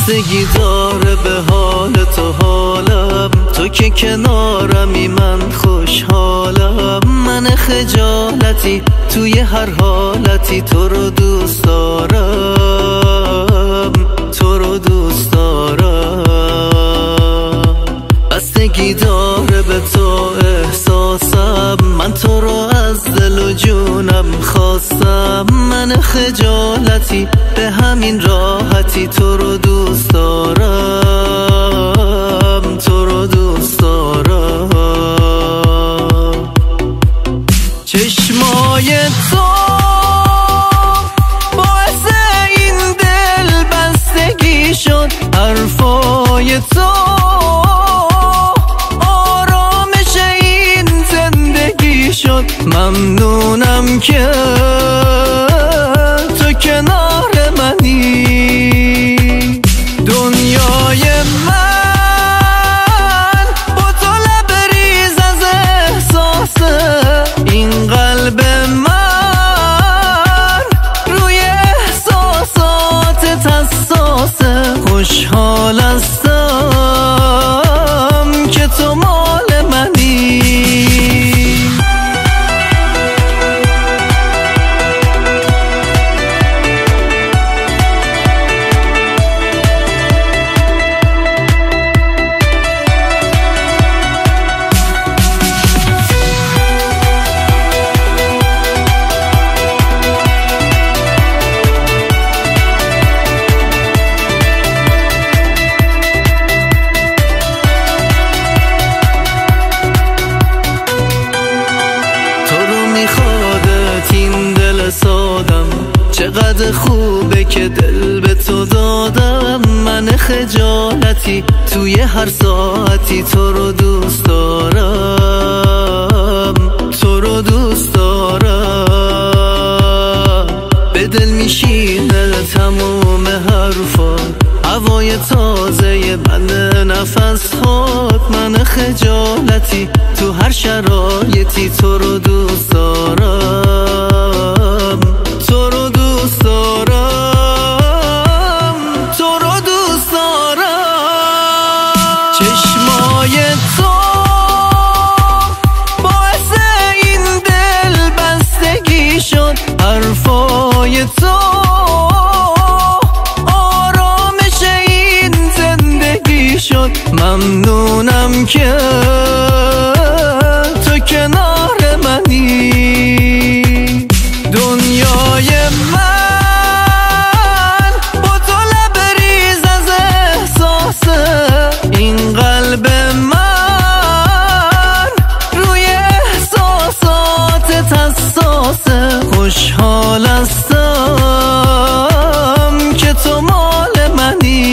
بستگی داره به حال تو حالم، تو که کنارمی من خوشحالم. من خجالتی توی هر حالتی تو رو دوست دارم، تو رو دوست دارم. بستگی داره به تو احساسم، من تو رو از دل و جونم خواستم. من خجالتی به همین راحتی تو رو دوست دارم، تو رو دوست دارم. چشمای تو باعث این دل بستگی شد، حرفای تو آرامش این زندگی شد. ممنونم که تو کنار منی، دنیای من با تو لبریز از احساسه. این قلب من روی احساساتت حساسه. خوشحال هستم که تو مال منی. چقدر خوبه که دل به تو دادم. من خجالتی توی هر ساعتی تو رو دوست دارم، تو رو دوست دارم. به دل میشینه تموم حرفا، هوای تازه من نفس هات. من خجالتی تو هر شرایطی تو رو دوست دارم، تو رو دوست دارم، تو رو دوست دارم. چشمای تو باعث این دل بستگی شد، حرفای تو آرامش این زندگی شد. ممنونم که تو کنار منی، دنیای من با تو لبریز از احساسه. این قلب من روی احساساتت حساسه. خوشحال هستم که تو مال منی.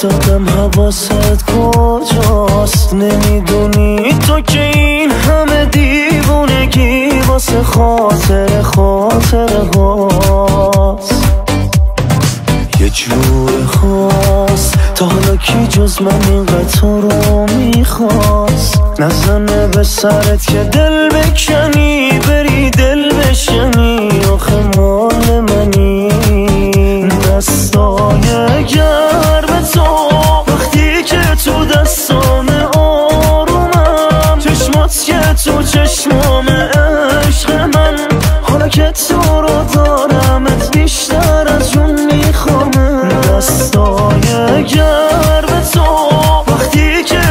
دادم حواست کجاست؟ نمیدونی تو که این همه دیوونگی واسه خاطر هاست. یه جور خاص تا حالا کی جز من اینقدر تو رو میخواست؟ نزنه به سرت که دل بکنی بری دل بشنی. آخه مال منی دستای گرم تو وقتی که تو دستام آرومم. چشمات که تو چشمام عشق من، حالا که تو رو دارمت بیشتر از جون میخوامم. دستای گرم تو وقتی که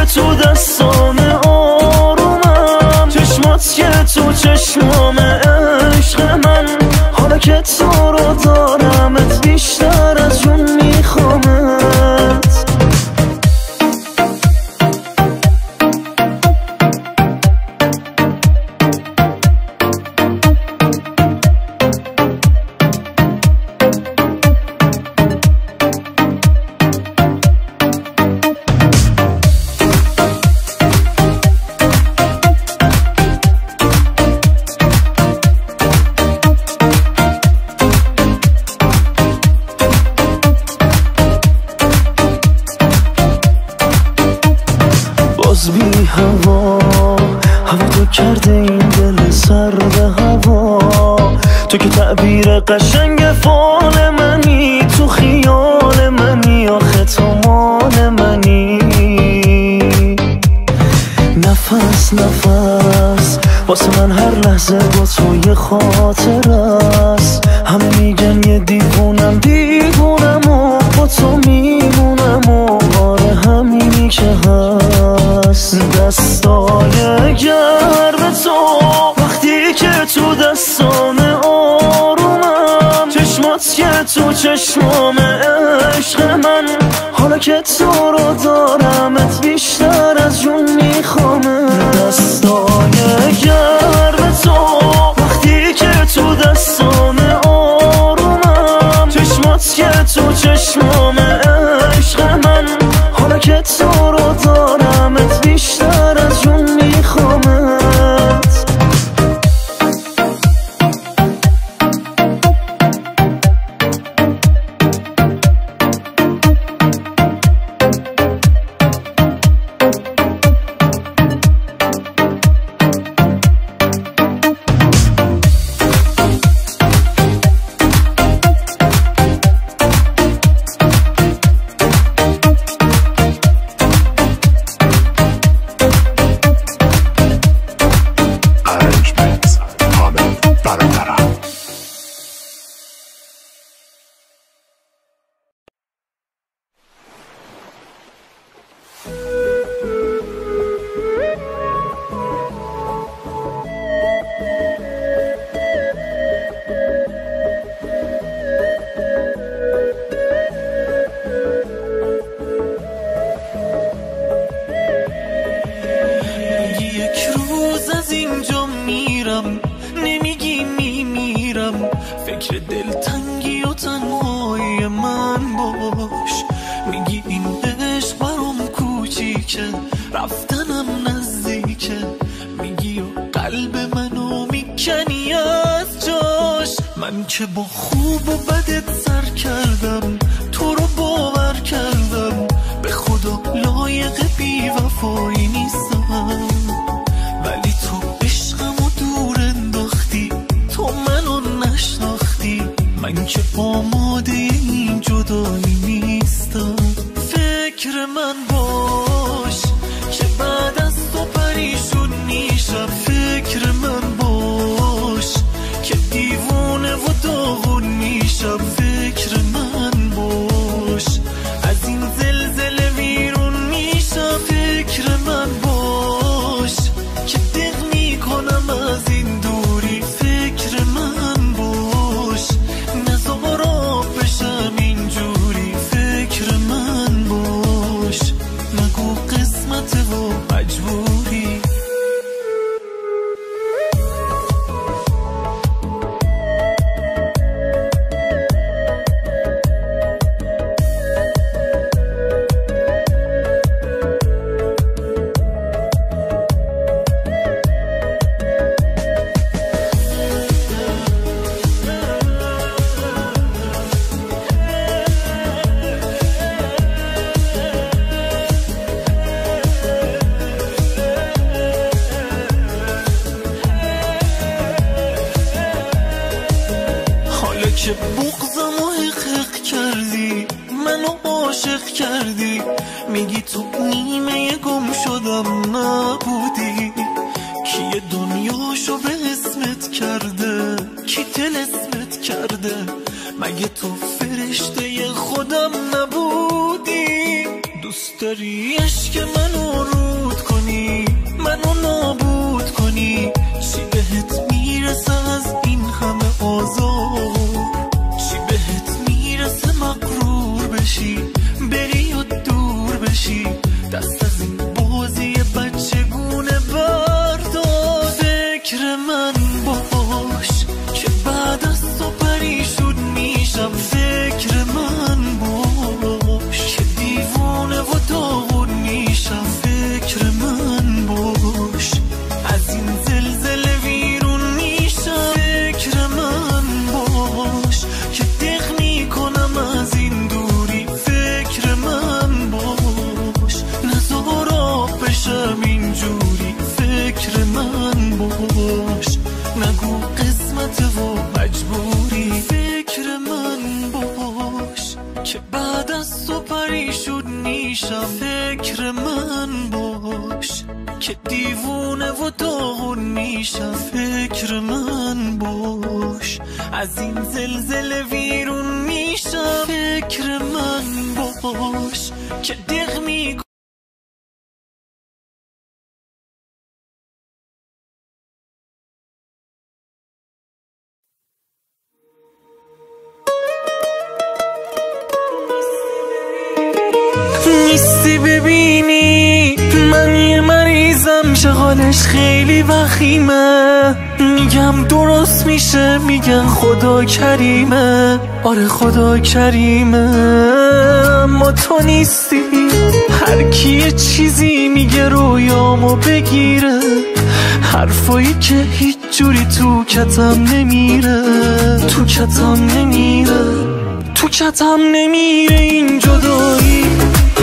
کرده این دل سرد هوا. تو که تعبیر قشنگ فال منی، تو خیال منی، آخه تو مال منی. نفس نفس واسه من هر لحظه با تو یه خاطر است. همه میگن یه دیوونم دیوونم و با تو میمونم و آره همینی که هست. دستای گرم تو وقتی که تو دستام آرومم، چشمات که تو چشمام عشق من، حالا که تو رو دارمت بیشتر از جون میخوامه. دستای گرم تو وقتی که تو دستام آرومم، چشمات که تو چشمام عشق من، حالا که تو رو دارمت بیشتر از جون میخوامت. فکر دلتنگی و تنهای من باش. میگی این عشق برام کوچیکه، رفتنم نزدیکه، میگی و قلب منو میکنی از جاش. من که با خوب و بدت سر کردم، تو رو باور کردم، به خدا لایق بی وفایی نیستم. ولی تو عشقمو دور انداختی، تو منو نشناختی، من که آماده این جدایی نیستم. فکر من باش که بعد از تو پریشون میشم. فکر من باش که دیوونه و داغون میشم. فکر من باش از این زلزله ویرون میشم. فکر من باش که دق میکنم از این دوری. فکر من باش نزار آب بشم اینجوری. فکر من باش نگو قسمت و مجبوری. که بغضم و حقق کردی، منو عاشق کردی، میگی تو نیمه گم شدم نبودی. کی دنیاشو به اسمت کرده، کی طلسمت کرده، مگه تو فرشته خودم نبودی. دوست داری عشق منو رود کنی، منو نابود کنی. چی بهت میرسه از این همه آزار؟ چی بهت میرسه مغرور بشی، بری و دور بشی، دست از این بازی بچگونه بردار. فکر من باش که بعد از تو پریشون میشم. فکر من باش که دیوونه و داغون میشم. فکر من باش از این زلزله ویرون میشم. فکر من باش که بعد از تو پریشون میشم. فکر من باش که دیوونه و داغون میشم. فکر من باش از این زلزله ویرون میشم. فکر من باش که دق میکنم. نیستی ببینی من یه مریضم، شغالش خیلی وخیمه. میگم درست میشه، میگن خدا کریمه. آره خدا کریمه، اما تو نیستی. هر کی یه چیزی میگه رویامو بگیره، حرفایی که هیچ جوری تو کتم نمیره. تو کتم نمیره، تو کتم نمیره این جدایی.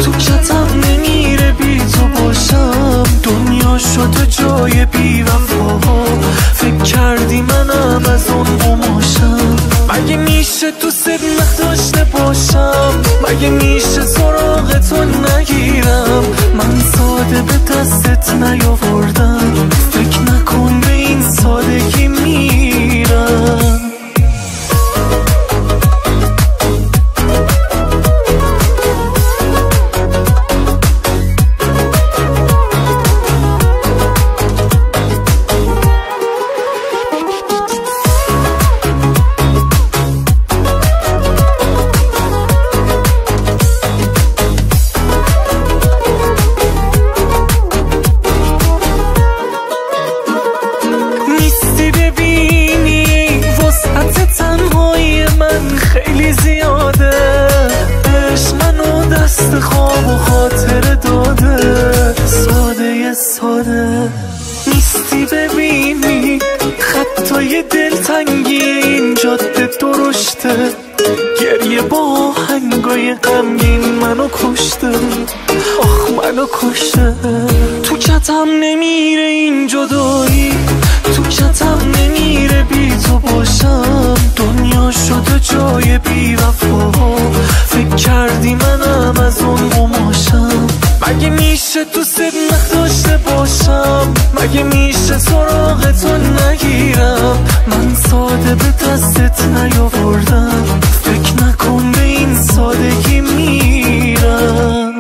تو کتم نمیره بی تو باشم. دنیا شده جای بی وفا. فکر کردی منم از اون قماشم. مگه میشه تو صدمت داشته باشم؟ مگه میشه سراغ تو نگیرم؟ من ساده به دستت نیاوردم. فکر نکن به این سادگی میرم. نیستی ببینی خطای دلتنگی این جاده درشته. گریه با هنگای غمگین منو کشته. آخ منو کشته. تو کتم نمیره این جدایی. تو کتم نمیره بی تو باشم. دنیا شده جای بی وفا. فکر کردی منم از اون قماشم. مگه میشه تو صدمت داشته باشم؟ مگه میشه سراغ تو نگیرم؟ من ساده به دستت نیاوردم. فکر نکن به این سادگی میرم.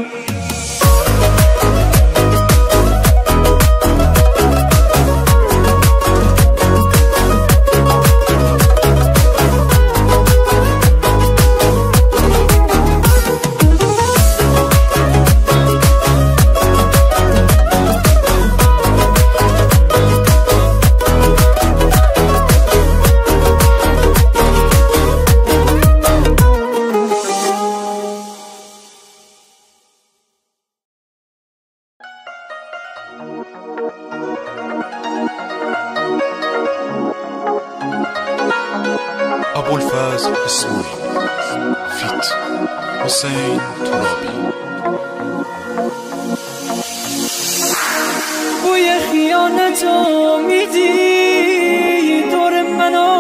ابوالفضل اسماعیلی فیت حسین ترابی. بوی خیانتو میدی دور منو،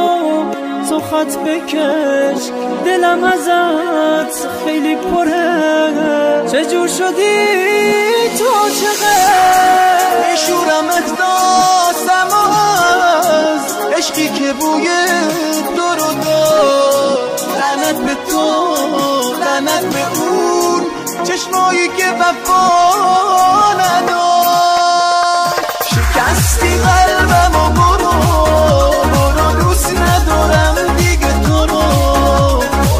تو خط بکش دلم ازت خیلی پره. چجور شدی تو عاشقه؟ بشورم احساسم از عشقی که بوی دور و دور. لعنت به تو، لعنت به اون چشمایی که وفا نداشت. شکستی قلبم و برو برو، دوست ندارم دیگه تو رو.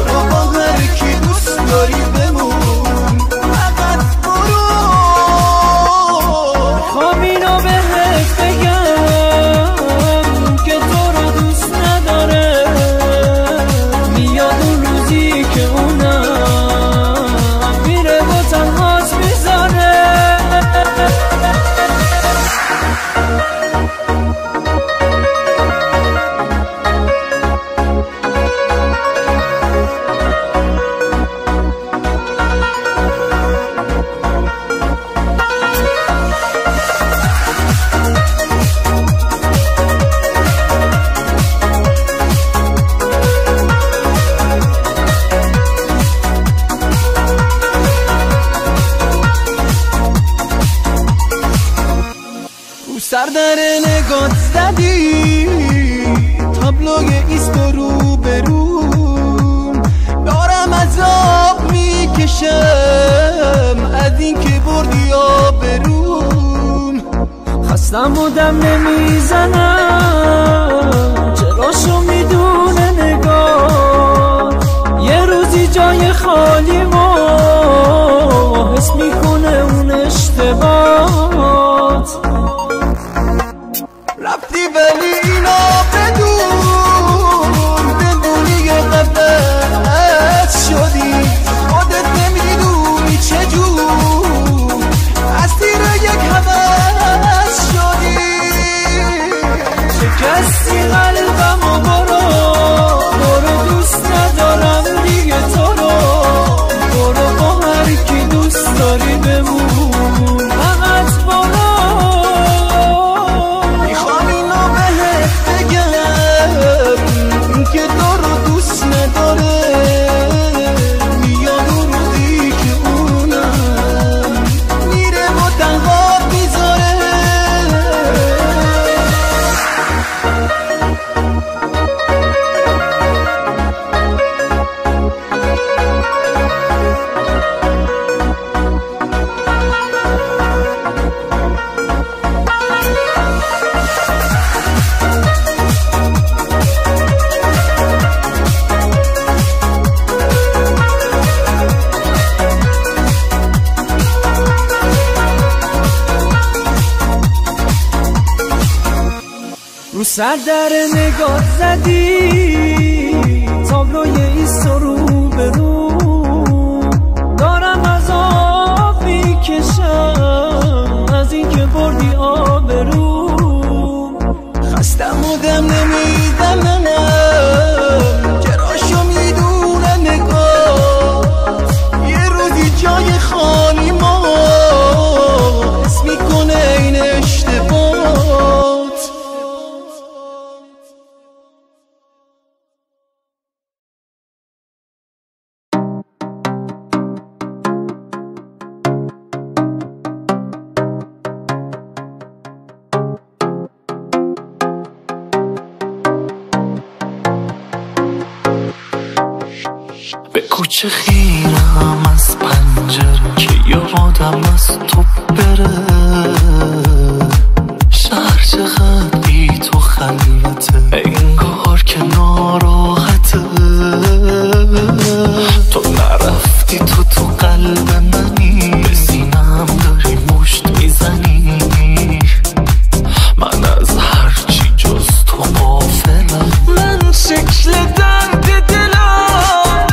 برو با هر کی دوست داری بمون، فقط برو. خوام اینو بهت بگم که تو رو دوست نداره. میاد اون روزی که اونم میره و تنهاش میذاره. سر در نگات زدی تابلوی ایست و رو برون دارم عذاب میکشم از این که بردی آبروم خستم و دم نمیزنم چراشو میدونه نگاه یه روزی جای خالی ما حس میکنه اون اشتباهات رفتی ولی اینا بدونی یه قبلت شدی خودت نمیدونی چجور از تیر یک هوس شدی شکستی قلبم و برو دوست ندارم دیگه تو رو برو با هر کی دوست داری بمون فقط برو میخوام اینو بهت بگم که تو رو دوست نداره میاد اون روزی که اونم میره و تنها میذاره رو سر در نگاه زدی تابلوی ایست و رو برون دارم عذاب میکشم از این که بردی آبروم خستم و دم نمیدنم چراشو میدونه نگاه یه روزی جای خالی ما حس میکنه این اشتباهات به کوچه خیرم از پنجره که یادم از تو بره شهر چقدر بی تو خلوته انگار که ناراحته تو نرفتی تو قلب منی به سینم داری مشت میزنی من از هرچی جز تو غافلم من شکل درد دلم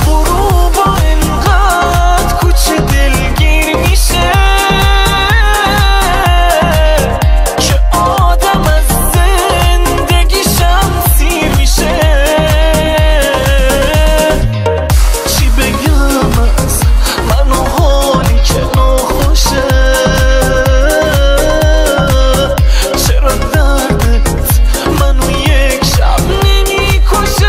غروب اینقدر کوچه دلگیر میشه که آدم از زندگیشم سیر میشه چی بگم از من و حالی که ناخوشه چرا دردت منو یک شب نمیکشه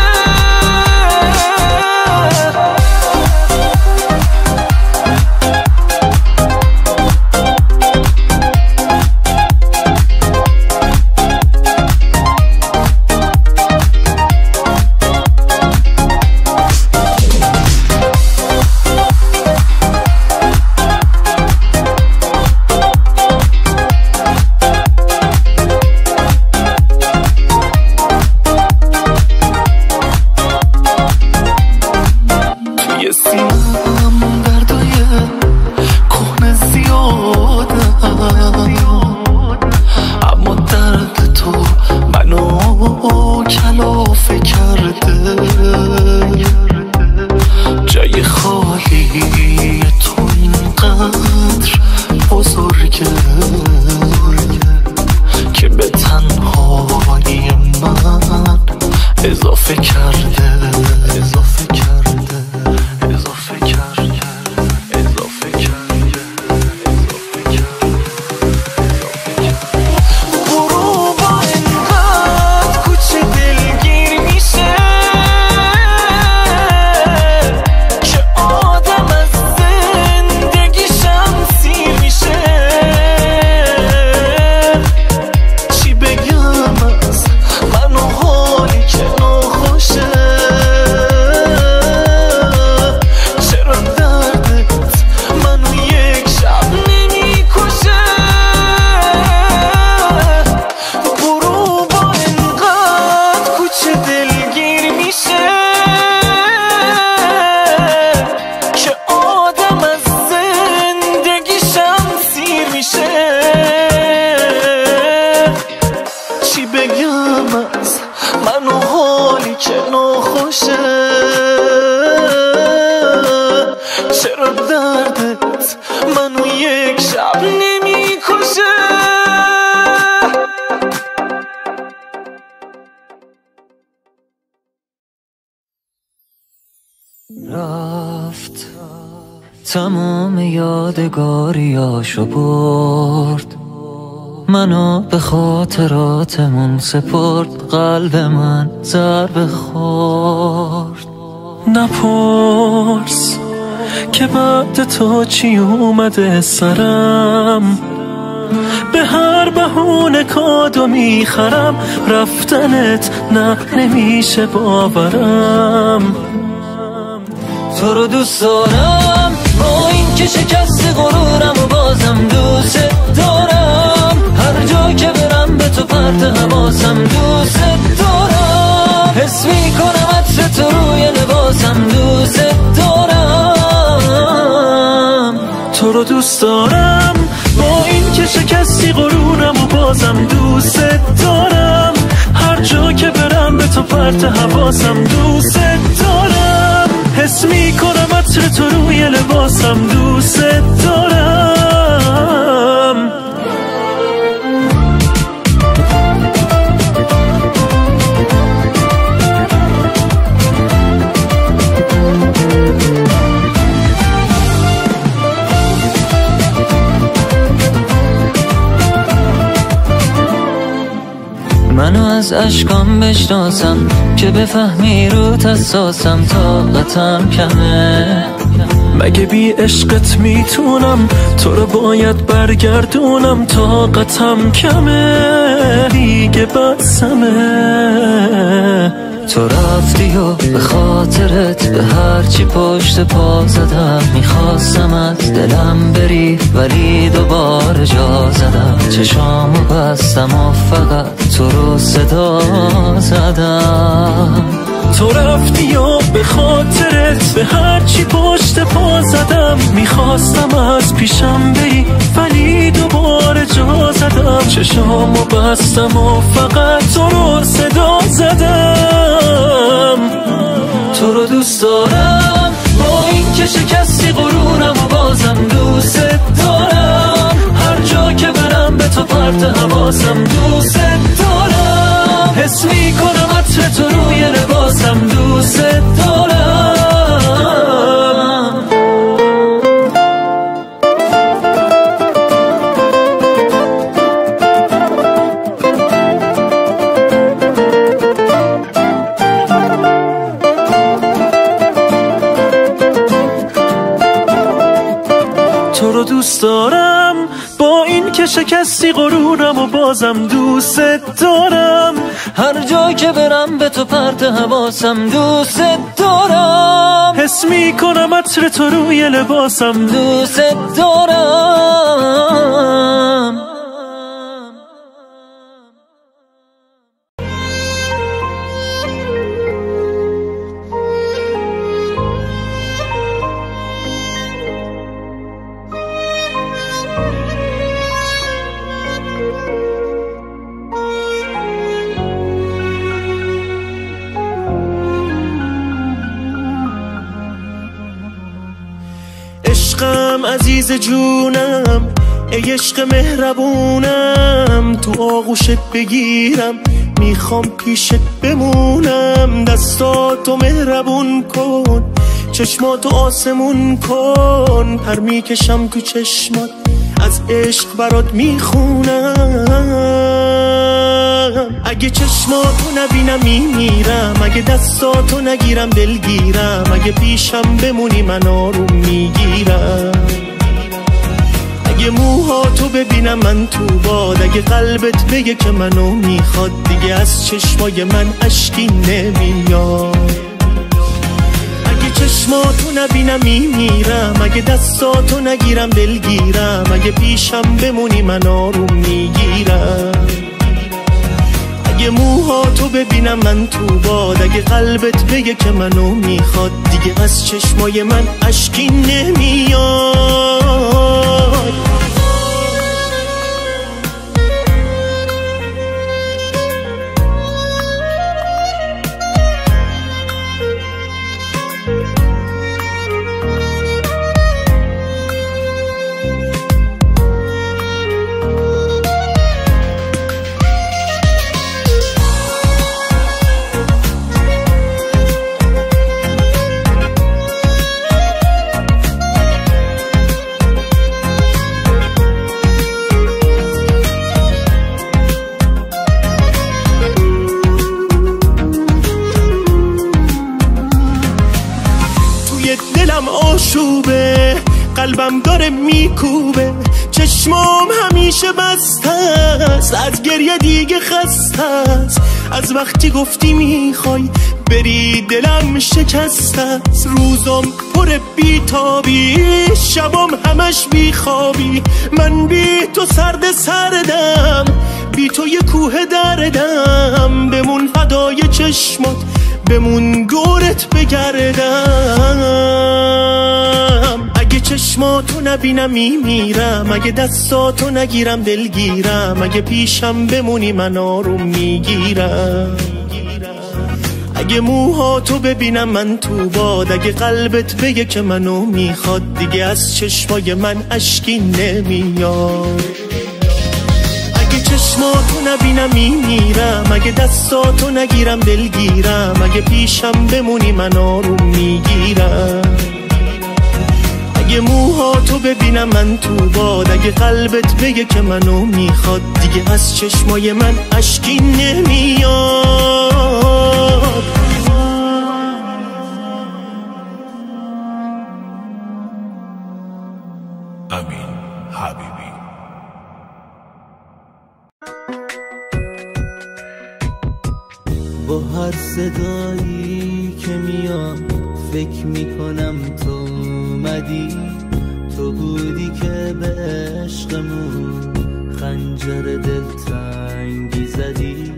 توی سینم دردای کهنه زیاده اما درد تو منو کلافه کرده جای خالی تو اینقدر بزرگه که به تنهایی من اضافه کرده اضافه کرده رفت تمام یادگاریاشو برد، منو به خاطراتمون سپرد، قلب من ضربه خورد. نپرس که بعد تو چی اومده سرم، به هر بهونه کادو میخرم، رفتنت نه نمیشه باورم. تو رو دوست دارم با این که شکست غرورم و بازم دوست دارم، هر جا که برم به تو پرت حواسم دوست دارم، حس میکنم عطر تو روی لباسم دوست دارم. تو رو دوست دارم با این که شکستی غرورم و بازم دوست دارم، هر جا که برم به تو پرت حواسم دوست دارم، حس میکنم عطر تو روی لباسم دوست دارم. منو از اشکام بشناسم که بفهمی رو حساسم، طاقتم کمه. مگه بی عشقت میتونم تو رو باید برگردونم، طاقتم کمه دیگه بسمه. تو رفتی و به خاطرت به هرچی پشت پا زدم، میخواستم از دلم بری ولی دوباره جا زدم، چشامو بستم و فقط تو رو صدا زدم. تو رفتی و به خاطرت به هرچی پشت پا زدم، میخواستم از پیشم بری ولی دوباره جا زدم، چشامو بستم و فقط تو رو صدا زدم. تو رو دوست دارم با این که شکستی غرورم و بازم دوست دارم، هر جا که برم به تو پرت حواسم دوست دارم، حس میکنم عطر تو روی لباسم دوست دارم. تو رو دوست دارم با این که شکستی غرورم و بازم دوست دارم، هر جا که برم به تو پرت حواسم دوست دارم، حس میکنم عطر تو روی لباسم دوست دارم. عشقم عزیز جونم، ای عشق مهربونم، تو آغوشت بگیرم میخوام پیشت بمونم، دستاتو مهربون کن، چشماتو آسمون کن، پر میکشم تو چشمات از عشق برات میخونم. اگه چشماتو نبینم میمیرم، اگه دستاتو نگیرم دلگیرم، اگه پیشم بمونی من آروم میگیرم، اگه موهاتو ببینم من تو باد، اگه قلبت بگه که منو میخواد، دیگه از چشمای من اشکی نمیاد. اگه چشماتو نبینم میمیرم، اگه دستاتو نگیرم دلگیرم، اگه پیشم بمونی من آروم میگیرم، اگه موهاتو ببینم من تو باد، اگه قلبت بگه که منو میخواد، دیگه از چشمای من اشکی نمیاد. توی دلم آشوبه، قلبم داره میکوبه، چشمام همیشه بسته است، از گریه دیگه خسته است. از وقتی گفتی میخوای بری دلم شکسته است. روزم پر بیتابی، شبام همش بیخوابی، من بی تو سردم، بی تو یه کوه دردم. بمون فدای چشمات، بمون دورت بگردم. اگه چشماتو نبینم میمیرم، اگه دستاتو نگیرم دلگیرم، اگه پیشم بمونی من آروم میگیرم. اگه موهاتو ببینم من تو باد، اگه قلبت بگه که منو میخواد، دیگه از چشمای من اشکی نمیاد. اگه چشماتو نبینم میمیرم، اگه دستاتو نگیرم دلگیرم، اگه پیشم بمونی من آروم میگیرم. اگه موهاتو ببینم من تو باد، اگه قلبت بگه که منو میخواد، دیگه از چشمای من اشکی نمیاد. امین حبیبی. با هر صدایی که میاد فکر میکنم تو اومدی، تو بودی که به عشقمون خنجر دلتنگی زدی.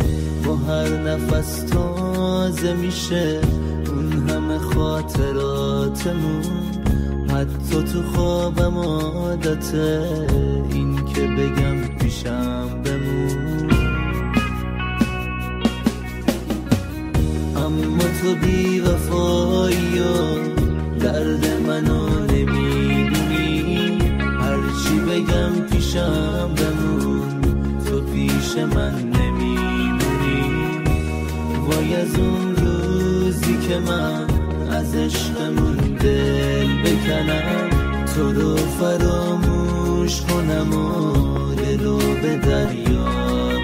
با هر نفس تازه میشه اون همه خاطراتمون، حتی تو خوابم عادته این که بگم پیشم بمون. اما تو بی وفایی و درد منو نمیدونی، هرچی بگم پیشم بمون، تو پیش من نمیمونی. وای از اون روزی که من از عشقمون دل بکنم، تو رو فراموش کنم و دلو به دریا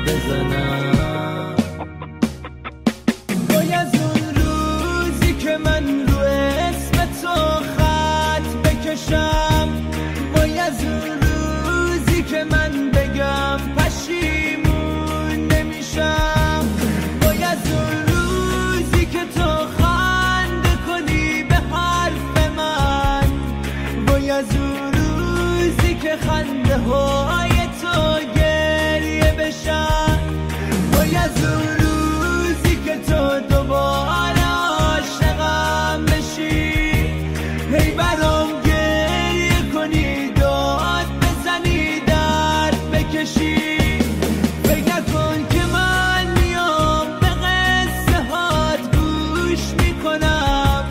بزنم. وای از اون روزی که من رو اسم تو خط بکشم، وای از اون روزی که من بگم پشیمون نمیشم. وای از اون روزی که تو خنده کنی به حرف من، وای از اون روزی که خنده های تو گریه بشن. وای از اون روزی که تو دوباره عاشقم بشی، هی برام گریه کنی، داد بزنی، درد بکشی. فکر نکن که من میام به قصه هات گوش میکنم،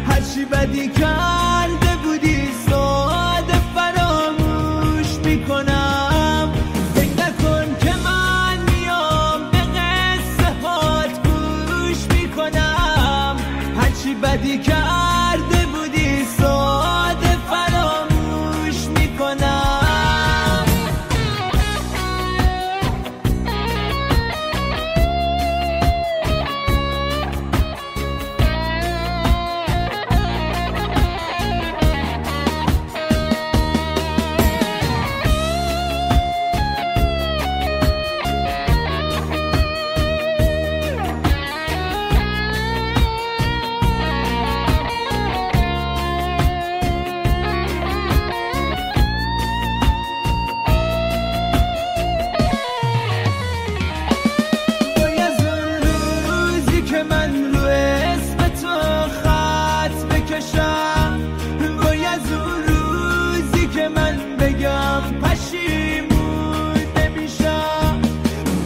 هرچی بدی کرده بودی ساده فراموش میکنم. فکر نکن که من میام به قصه هات گوش میکنم، هرچی بدی کرده بودی ساده فراموش میکنم. وای از اون روزی که من رو اسم تو خط بکشم، وای از اون روزی که من بگم پشیمون نمیشم.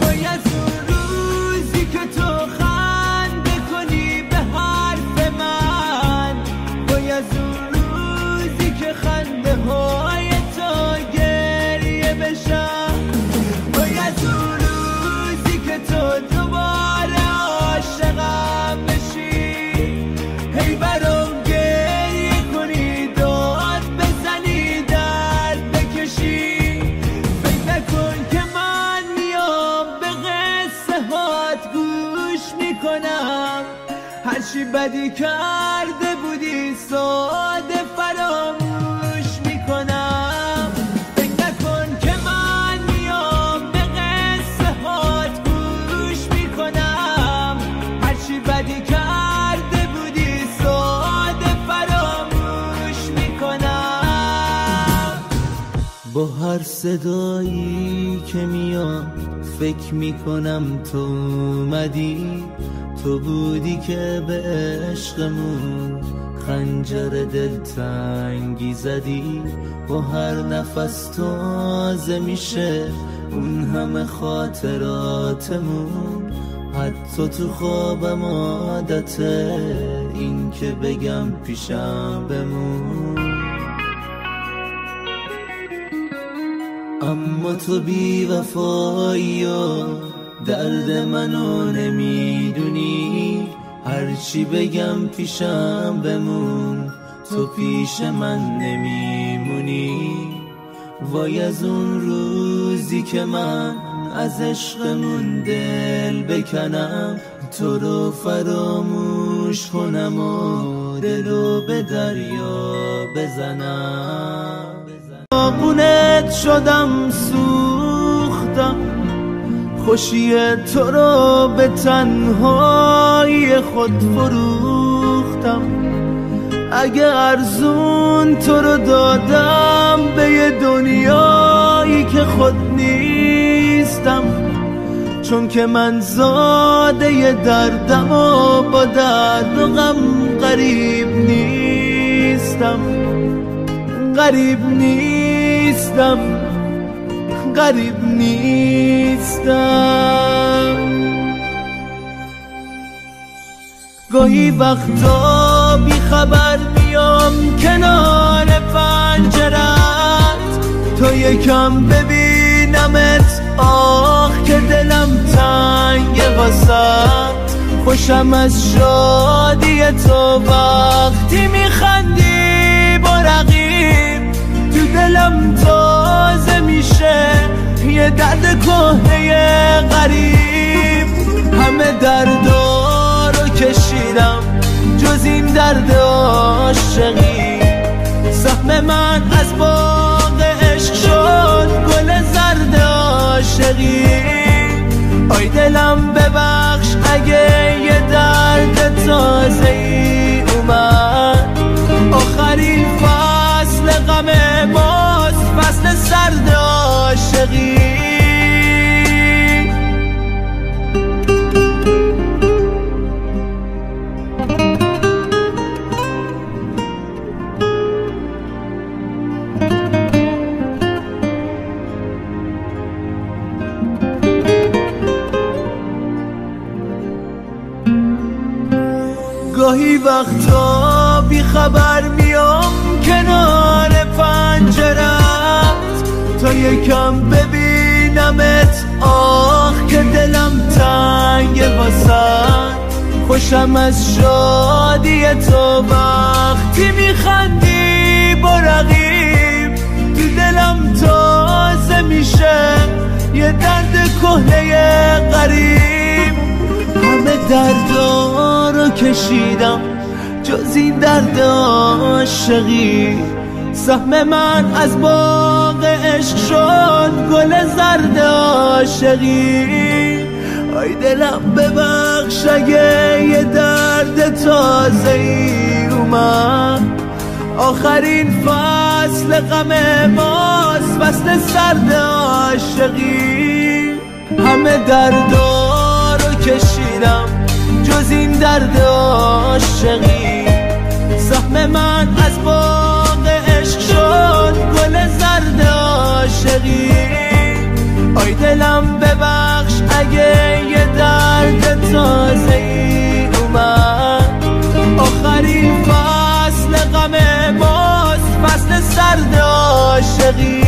وای از اون روزی که تو خنده کنی به حرف من، وای از اون روزی که خنده های تو گریه بشن. وای از اون روزی که تو دوباره عاشقم بشی، هی برام گریه کنی، داد بزنی، درد بکشی. فکر نکن که من میام به قصه هات گوش میکنم، هرچی بدی کرده بودی ساده با هر صدایی که میاد فکر میکنم تو اومدی، تو بودی که به عشقمون خنجر دلتنگی زدی. با هر نفس تازه میشه اون همه خاطراتمون، حتی تو خوابم عادته این که بگم پیشم بمون. اما تو بی وفایی و درد منو نمیدونی، هرچی بگم پیشم بمون تو پیش من نمیمونی. وای از اون روزی که من از عشقمون دل بکنم، تو رو فراموش کنم و دلو به دریا بزنم. آقونت شدم سوختم، خوشی تو رو به تنهایی خود فروختم. اگه ارزون تو رو دادم به یه دنیایی که خود نیستم، چون که من زاده ی دردم و با درد و غم غریب نیستم. غریب نیستم، غریب نیستم. گاهی وقتا بی خبر میام کنار پنجرت، تو یکم ببینمت آخ که دلم تنگه واسط. خوشم از شادی تو وقتی میخندی با رقیب، تو دلم تازه میشه یه درد کهنه غریب. همه دردا رو کشیدم جز این درد عاشقی، سهم من از باغ عشق شد گل زرد عاشقی. آی دلم ببخش اگه یه درد تازه ای اومد، آخرین فصل غم ماست فصل سرد عاشقی. گاهی وقتا بی خبر میام کنار پنجرت، تا یکم ببینمت آخ که دلم تنگه واسط. خوشم از شادی تو وقتی میخندی با رقیب، تو دلم تازه میشه یه درد کهنه غریب. همه دردا رو کشیدم جز این درد عاشقی، سهم من از باغ عشق شد گل زرد عاشقی. آی دلم ببخش اگه یه درد تازه ای اومد، آخرین فصل غم ماست فصل سرد عاشقی. همه دردا رو کشیدم جز این درد عاشقی، سهم من از باغ عشق شد گل زرد عاشقی. آی دلم ببخش اگه یه درد تازه ای اومد، آخرین فصل غم ماست فصل سرد عاشقی.